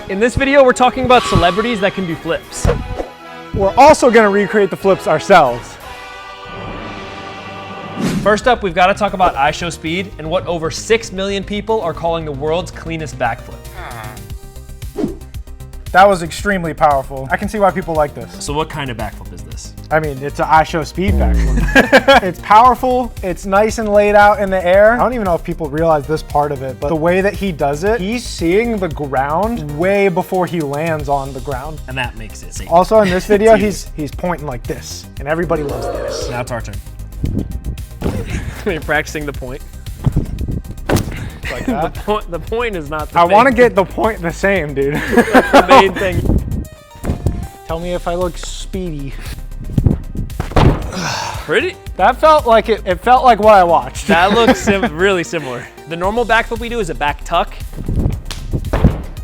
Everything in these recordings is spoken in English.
In this video, we're talking about celebrities that can do flips. We're also gonna recreate the flips ourselves. First up, we've got to talk about IShowSpeed and what over 6 million people are calling the world's cleanest backflip. That was extremely powerful. I can see why people like this. So what kind of backflip is this? I mean, it's an IShowSpeed backflip. It's powerful, it's nice and laid out in the air. I don't even know if people realize this part of it, but the way that he does it, he's seeing the ground way before he lands on the ground. And that makes it safe. Also in this video, he's pointing like this, and everybody loves this. Now it's our turn. You're practicing the point. Like that. The point is not the I thing. want to get the point the same, dude. That's the main thing. Tell me if I look speedy. Pretty? That felt like it felt like what I watched. That looks really similar. The normal backflip we do is a back tuck,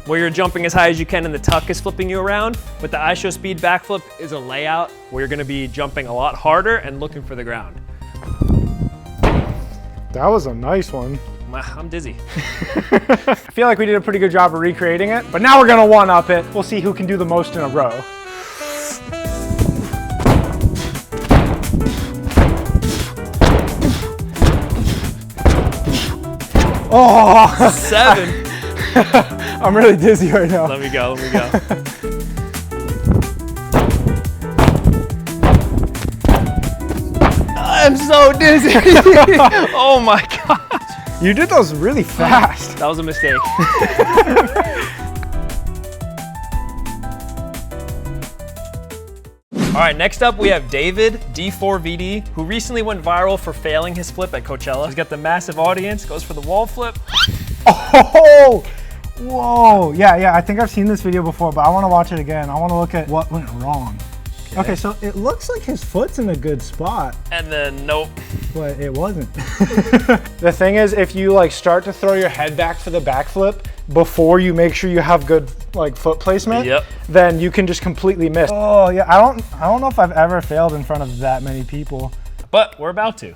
where you're jumping as high as you can and the tuck is flipping you around. But the IShowSpeed backflip is a layout where you're gonna be jumping a lot harder and looking for the ground. That was a nice one. I'm dizzy. I feel like we did a pretty good job of recreating it, but now we're gonna one-up it. We'll see who can do the most in a row. Oh! 7. I'm really dizzy right now. Let me go. I'm so dizzy. Oh my God. You did those really fast. That was a mistake. All right, next up we have David, D4VD, who recently went viral for failing his flip at Coachella. He's got the massive audience, goes for the wall flip. Oh! Whoa! Yeah, I think I've seen this video before, but I want to watch it again. I want to look at what went wrong. Okay, so it looks like his foot's in a good spot. And then, nope. But it wasn't. The thing is, if you like start to throw your head back for the backflip before you make sure you have good like foot placement, then you can just completely miss. Oh yeah, I don't know if I've ever failed in front of that many people. But we're about to.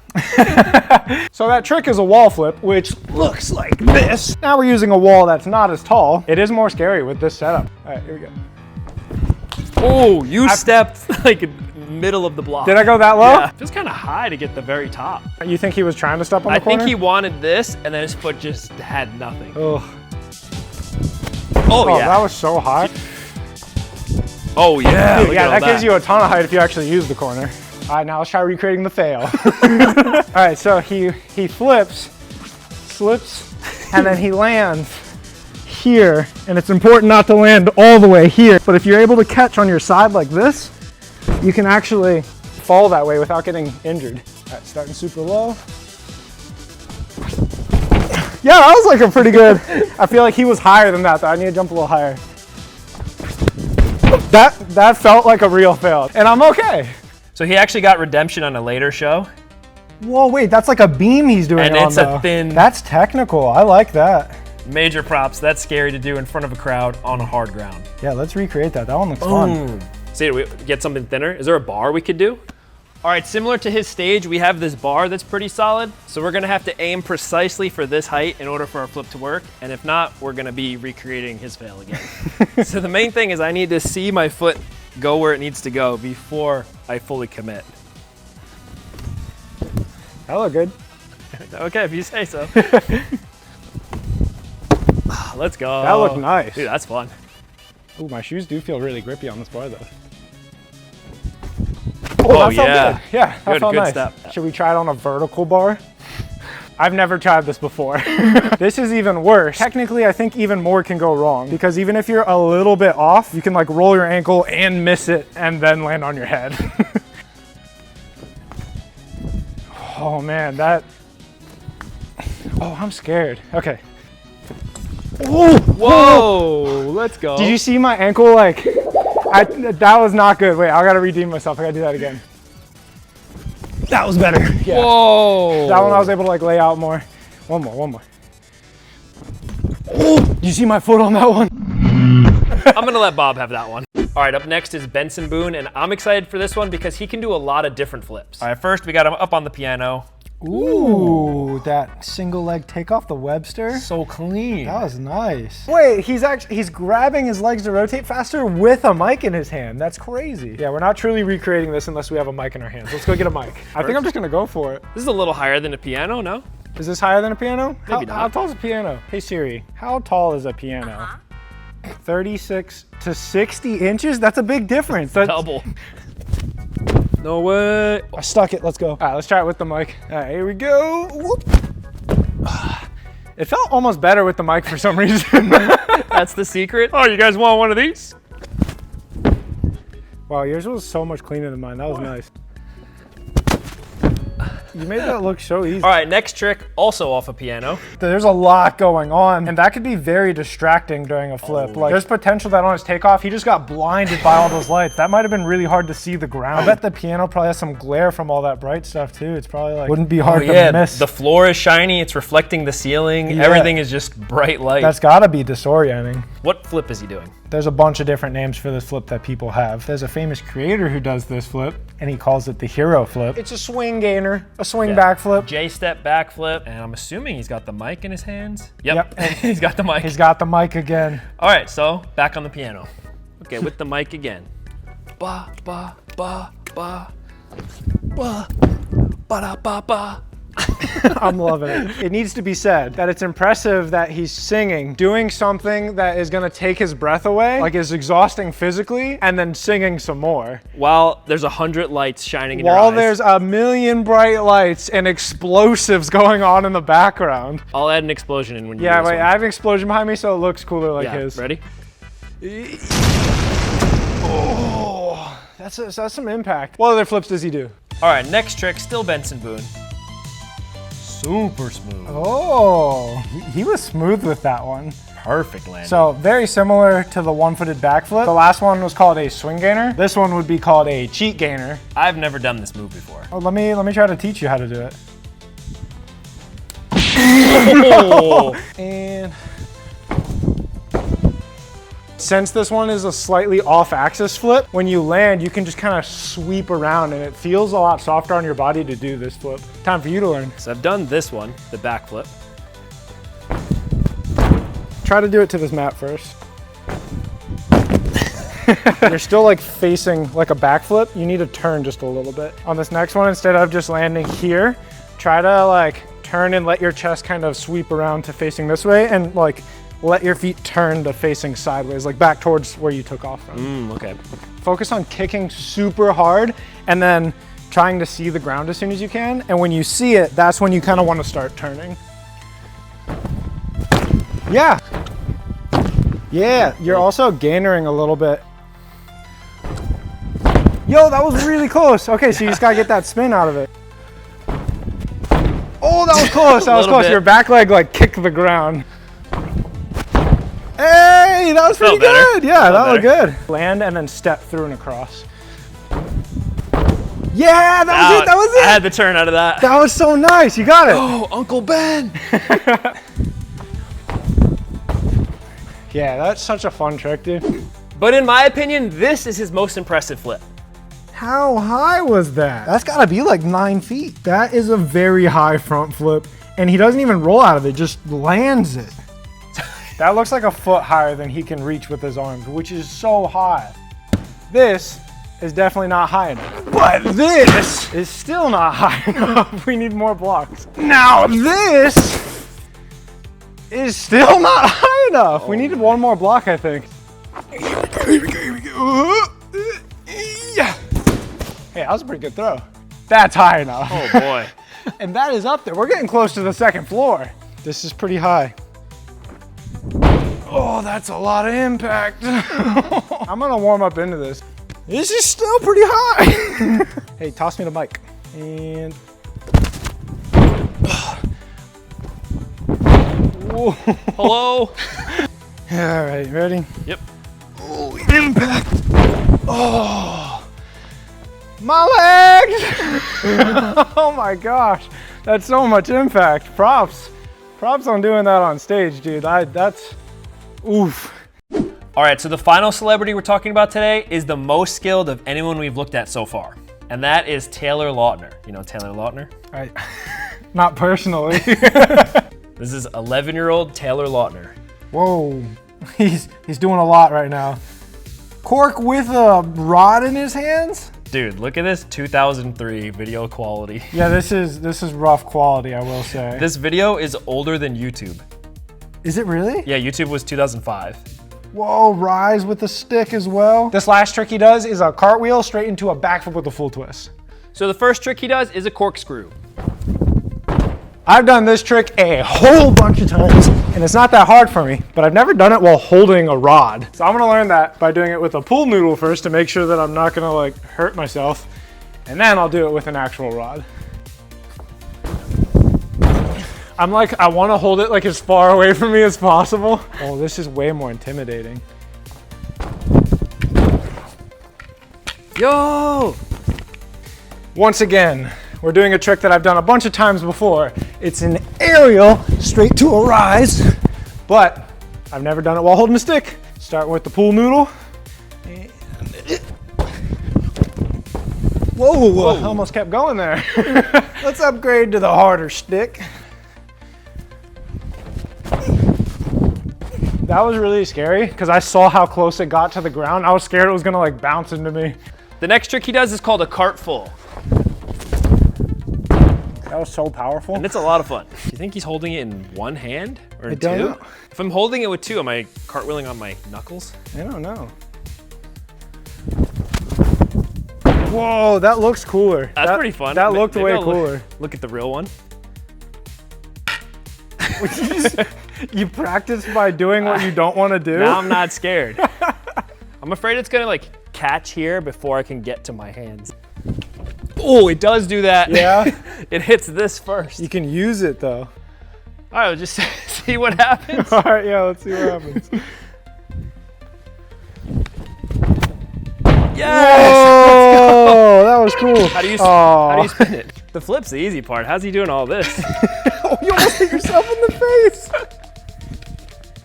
So that trick is a wall flip, which looks like this. Now we're using a wall that's not as tall. It is more scary with this setup. All right, here we go. Oh, you stepped like middle of the block. Did I go that low? Yeah. Feels kind of high to get the very top. You think he was trying to step on the corner? I think he wanted this, and then his foot just had nothing. Oh, yeah. That was so high. Oh yeah. Dude, yeah, that gives you a ton of height if you actually use the corner. All right, now let's try recreating the fail. All right, so he flips, slips, and then he lands here, and it's important not to land all the way here. But if you're able to catch on your side like this, you can actually fall that way without getting injured. All right, starting super low. Yeah, that was like a pretty good. I feel like he was higher than that, though. I need to jump a little higher. That felt like a real fail, and I'm okay. So he actually got redemption on a later show. Whoa, wait, that's like a beam he's doing. And on, it's though. a thin. That's technical. I like that. Major props. That's scary to do in front of a crowd on a hard ground. Yeah, let's recreate that. That one looks fun. See, do we get something thinner? Is there a bar we could do? All right, similar to his stage, we have this bar that's pretty solid. So we're gonna have to aim precisely for this height in order for our flip to work. And if not, we're gonna be recreating his fail again. So the main thing is I need to see my foot go where it needs to go before I fully commit. That looked good. Okay, if you say so. Let's go. That looked nice. Dude, that's fun. Ooh, my shoes do feel really grippy on this bar, though. Oh, that felt yeah. good. Yeah, that felt good nice. step. Should we try it on a vertical bar? I've never tried this before. This is even worse. Technically, I think even more can go wrong because even if you're a little bit off, you can like roll your ankle and miss it and then land on your head. Oh man, oh, I'm scared. Okay. Whoa, let's go. Did you see my ankle? Like, that was not good. Wait, I gotta redeem myself. I gotta do that again. That was better. Yeah. Whoa. That one I was able to like lay out more. One more. Oh, did you see my foot on that one? I'm gonna let Bob have that one. All right, up next is Benson Boone, and I'm excited for this one because he can do a lot of different flips. All right, first we got him up on the piano, Ooh, that single leg takeoff, the Webster. So clean. That was nice. Wait, he's grabbing his legs to rotate faster with a mic in his hand. That's crazy. Yeah, we're not truly recreating this unless we have a mic in our hands. Let's go get a mic. I think I'm just gonna go for it. This is a little higher than a piano, no? Is this higher than a piano? Maybe not. How tall is a piano? Hey Siri, how tall is a piano? 36 to 60 inches? That's a big difference. That's Double. No way. I stuck it, let's go. All right, let's try it with the mic. All right, here we go. Whoop. It felt almost better with the mic for some reason. That's the secret. Oh, you guys want one of these? Wow, yours was so much cleaner than mine. That was nice. You made that look so easy. All right, next trick, also off a piano. There's a lot going on, and that could be very distracting during a flip. Like, there's potential that on his takeoff, he just got blinded by all those lights. That might have been really hard to see the ground. I bet the piano probably has some glare from all that bright stuff too. It's probably like, wouldn't be hard to miss. The floor is shiny, it's reflecting the ceiling. Yeah. Everything is just bright light. That's gotta be disorienting. What flip is he doing? There's a bunch of different names for this flip that people have. There's a famous creator who does this flip, and he calls it the hero flip. It's a swing gainer, a swing back flip. J-step backflip, and I'm assuming he's got the mic in his hands. Yep. And he's got the mic. He's got the mic again. All right, so back on the piano. Okay, with the mic again. Ba ba ba ba ba ba da ba ba. I'm loving it. It needs to be said that it's impressive that he's singing, doing something that is gonna take his breath away, like is exhausting physically, and then singing some more. While there's 100 lights shining in your eyes. While there's a million bright lights and explosives going on in the background. I'll add an explosion in when you do Yeah, this wait, one. I have an explosion behind me so it looks cooler like Yeah, his. ready? Oh, that's some impact. What other flips does he do? All right, next trick, still Benson Boone. Super smooth. Oh, he was smooth with that one. Perfect landing. So very similar to the one-footed backflip. The last one was called a swing gainer. This one would be called a cheat gainer. I've never done this move before. Oh, let me try to teach you how to do it. Oh. And since this one is a slightly off-axis flip, when you land, you can just kind of sweep around and it feels a lot softer on your body to do this flip. Time for you to learn. So I've done this one, the backflip. Try to do it to this mat first. You're still like facing like a backflip. You need to turn just a little bit. On this next one, instead of just landing here, try to like turn and let your chest kind of sweep around to facing this way and like let your feet turn to facing sideways, like back towards where you took off from. Okay. Focus on kicking super hard and then trying to see the ground as soon as you can. And when you see it, that's when you kind of want to start turning. Yeah. Yeah, you're also gainering a little bit. Yo, that was really close. Okay, so you just gotta get that spin out of it. Oh, that was close, that was close. bit. Your back leg like kicked the ground. Hey, that was pretty Felt better. good. Yeah, that Felt was good. Land and then step through and across. Yeah, that was it, that was it. I had to turn out of that. That was so nice, you got it. Oh, Uncle Ben. Yeah, that's such a fun trick, dude. But in my opinion, this is his most impressive flip. How high was that? That's gotta be like 9 feet. That is a very high front flip, and he doesn't even roll out of it, just lands it. That looks like a foot higher than he can reach with his arms, which is so high. This is definitely not high enough. But this is still not high enough. We need more blocks. Now this is still not high enough. We needed one more block, I think. Here we go. Yeah. Hey, that was a pretty good throw. That's high enough. Oh boy. And that is up there. We're getting close to the second floor. This is pretty high. Oh, that's a lot of impact. I'm gonna warm up into this. This is still pretty high. Hey, toss me the mic. And. Whoa. Hello. All right, ready? Yep. Oh, impact. Oh, my legs. Oh my gosh, that's so much impact. Props on doing that on stage, dude. That's, oof. All right, so the final celebrity we're talking about today is the most skilled of anyone we've looked at so far. And that is Taylor Lautner. You know Taylor Lautner? Not personally. This is 11-year-old Taylor Lautner. Whoa, he's doing a lot right now. Cork with a rod in his hands? Dude, look at this 2003 video quality. Yeah, this is rough quality, I will say. This video is older than YouTube. Is it really? Yeah, YouTube was 2005. Whoa, rise with the stick as well. This last trick he does is a cartwheel straight into a backflip with a full twist. So the first trick he does is a corkscrew. I've done this trick a whole bunch of times, and it's not that hard for me, but I've never done it while holding a rod. So I'm gonna learn that by doing it with a pool noodle first to make sure that I'm not gonna like hurt myself, and then I'll do it with an actual rod. I'm like, I wanna hold it like as far away from me as possible. Oh, this is way more intimidating. Yo! Once again, we're doing a trick that I've done a bunch of times before. It's an aerial straight to a rise, but I've never done it while holding a stick. Start with the pool noodle. Whoa, I almost kept going there. Let's upgrade to the harder stick. That was really scary because I saw how close it got to the ground. I was scared it was gonna like bounce into me. The next trick he does is called a cart full. That was so powerful. And it's a lot of fun. Do you think he's holding it in one hand or in I don't two? know. If I'm holding it with two, am I cartwheeling on my knuckles? I don't know. Whoa, that looks cooler. That's pretty fun. That looked Maybe way I'll cooler. Look at the real one. You practice by doing what you don't want to do? Now I'm not scared. I'm afraid it's gonna like catch here before I can get to my hands. Oh, it does do that. Yeah? It hits this first. You can use it though. All right, we'll just see what happens. All right, yeah, let's see what happens. Yes! Oh, that was cool. How do you spin it? The flip's the easy part. How's he doing all this? Oh, you almost hit yourself in the face.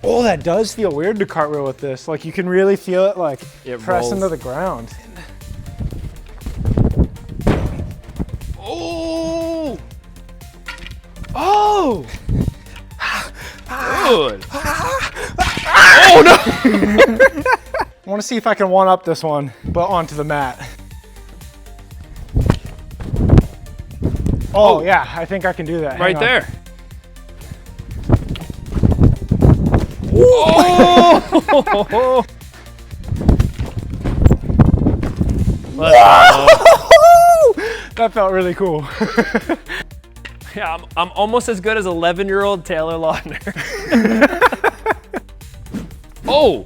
Oh, that does feel weird to cartwheel with this. Like you can really feel it like press rolls. into the ground. Oh! Oh! Good. Oh no! I want to see if I can one up this one, but onto the mat. Oh, yeah, I think I can do that. Right Hang on. there. Oh! Let's go. That felt really cool. Yeah, I'm almost as good as 11-year-old Taylor Lautner. Oh!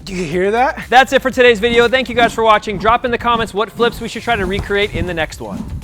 Do you hear that? That's it for today's video. Thank you guys for watching. Drop in the comments what flips we should try to recreate in the next one.